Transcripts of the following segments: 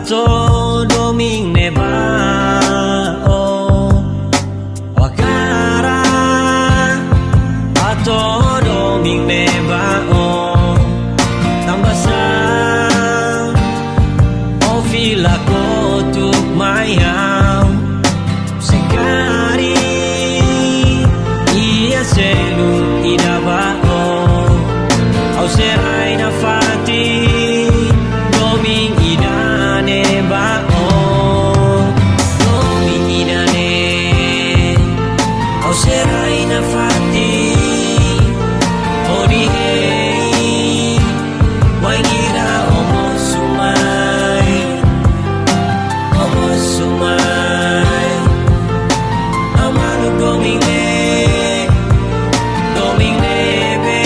ato Domin neba wakara ato Domin neba tambasang fila ko tuk mayam sekari ia selu idabao au serai na fati Domin idane bao Domin idane au serai na fati odihei wangira omo sumai amanu Domin nebe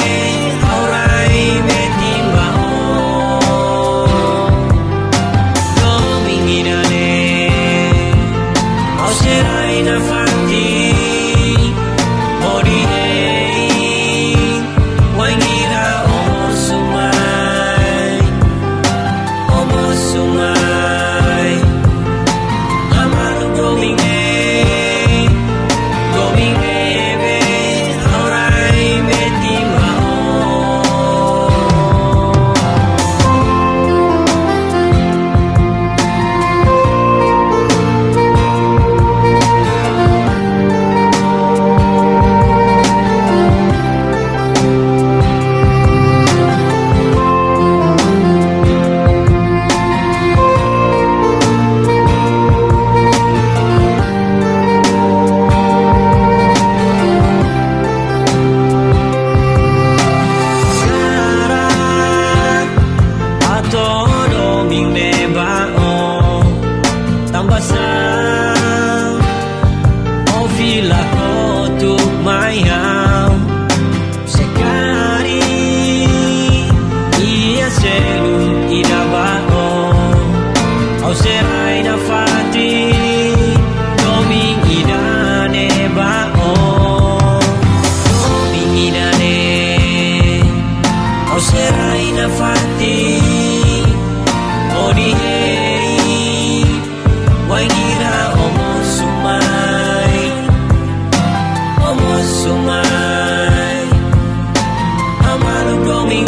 aurai betimbao Domin idane au serai na fati odihei wangira omo sumai amanu Domin nebe aurai betimbao Domin neba tambasang fila ko tuk mayam sekari ia selu idabao au serai na fati Domin idane bao Domin idane au serai na fati odihei wangira omo sumai amanu Domin